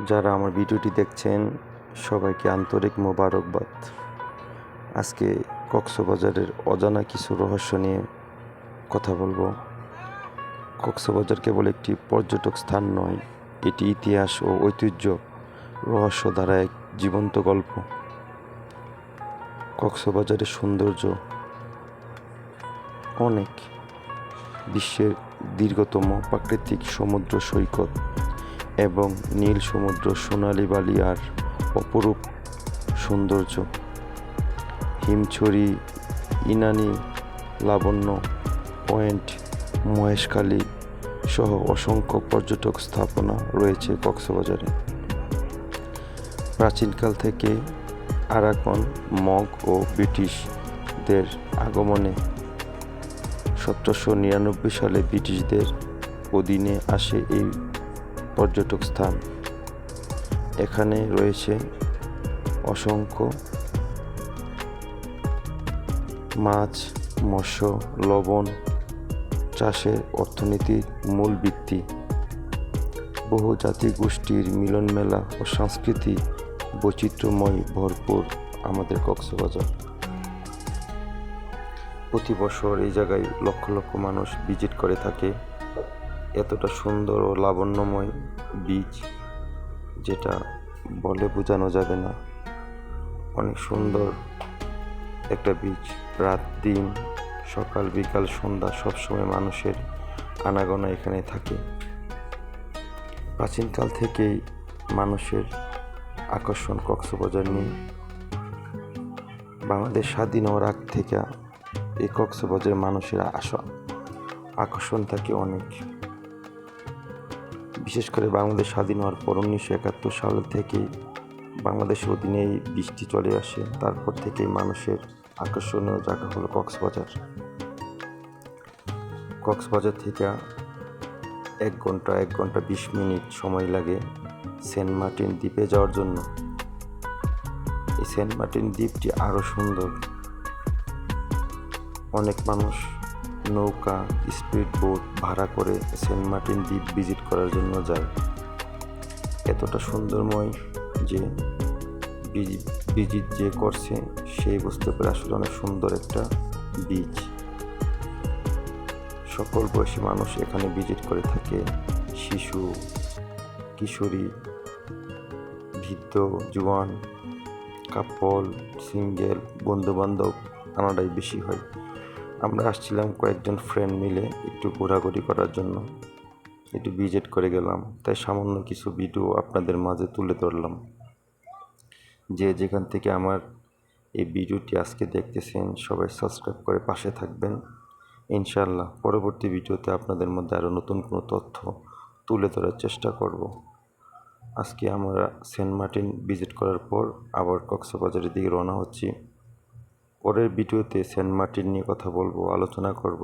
যারা আমার ভিডিওটি দেখছেন সবাইকে আন্তরিক মোবারকবাদ। আজকে কক্সবাজারের অজানা কিছু রহস্য নিয়ে কথা বলবো। কক্সবাজার কেবল একটি পর্যটক স্থান নয়, এটি ইতিহাস ও ঐতিহ্য রহস্য দ্বারা এক জীবন্ত গল্প। কক্সবাজারের সৌন্দর্য অনেক। বিশ্বের দীর্ঘতম প্রাকৃতিক সমুদ্র সৈকত এবং নীল সমুদ্র, সোনালী বালি আর অপরূপ সৌন্দর্য, হিমছড়ি, ইনানি, লাবণ্য পয়েন্ট, মহেশখালী সহ অসংখ্য পর্যটক স্থাপনা রয়েছে কক্সবাজারে। প্রাচীনকাল থেকে আরাকান, মগ ও ব্রিটিশদের আগমনে 1799 সালে ব্রিটিশদের অধীনে আসে এই পর্যটক স্থান। এখানে রয়েছে অসংখ্য মাছ, মৎস্য, লবণ চাষের অর্থনীতির মূল ভিত্তি, বহু জাতি গোষ্ঠীর মিলন মেলা ও সংস্কৃতি বৈচিত্র্যময় ভরপুর আমাদের কক্সবাজার। প্রতি বছর এই জায়গায় লক্ষ লক্ষ মানুষ ভিজিট করে থাকে। এতটা সুন্দর ও লাবণ্যময় বিচ যেটা বলে বোঝানো যাবে না। অনেক সুন্দর একটা বিচ। রাত দিন, সকাল বিকাল সন্ধ্যা সবসময় মানুষের আনাগোনা এখানে থাকে। প্রাচীনকাল থেকেই মানুষের আকর্ষণ কক্সবাজার নিয়ে। বাংলাদেশ স্বাধীন হওয়ার আগ থেকে এই কক্সবাজারের মানুষের আকর্ষণ থাকে অনেক। বিশেষ করে বাংলাদেশ স্বাধীন হওয়ার পর 1971 সাল থেকেই বাংলাদেশের অধীনে এই বৃষ্টি চলে আসে। তারপর থেকেই মানুষের আকর্ষণীয় জায়গা হলো কক্সবাজার। কক্সবাজার থেকে 1 ঘন্টা 20 মিনিট সময় লাগে সেন্ট মার্টিন দ্বীপে যাওয়ার জন্য। এই সেন্ট মার্টিন দ্বীপটি আরও সুন্দর। অনেক মানুষ নৌকা, স্পিড বোট ভাড়া করে সেন্ট মার্টিন দ্বীপ ভিজিট করার জন্য যায়। এতটা সুন্দরময় যে ভিজিট যে করছে সেই বুঝতে পারে আসলে অনেক সুন্দর একটা বিচ। সকল বয়সী মানুষ এখানে ভিজিট করে থাকে। শিশু, কিশোরী, বৃদ্ধ, জোয়ান, কাপল, সিঙ্গেল, বন্ধুবান্ধব আনাটাই বেশি হয়। আমরা আসছিলাম কয়েকজন ফ্রেন্ড মিলে একটু ঘোরাঘুরি করার জন্য, একটু ভিজিট করে গেলাম। তাই সামান্য কিছু ভিডিও আপনাদের মাঝে তুলে ধরলাম। যে যেখান থেকে আমার এই ভিডিওটি আজকে দেখতেছেন সবাই সাবস্ক্রাইব করে পাশে থাকবেন। ইনশাআল্লাহ পরবর্তী ভিডিওতে আপনাদের মধ্যে আরও নতুন কোনো তথ্য তুলে ধরার চেষ্টা করব। আজকে আমরা সেন্ট মার্টিন ভিজিট করার পর আবার কক্সবাজারের দিকে রওনা হচ্ছি। পরের ভিডিওতে সেন্ট মার্টিন নিয়ে কথা বলবো, আলোচনা করব।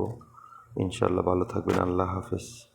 ইনশাআল্লাহ ভালো থাকবেন। আল্লাহ হাফেজ।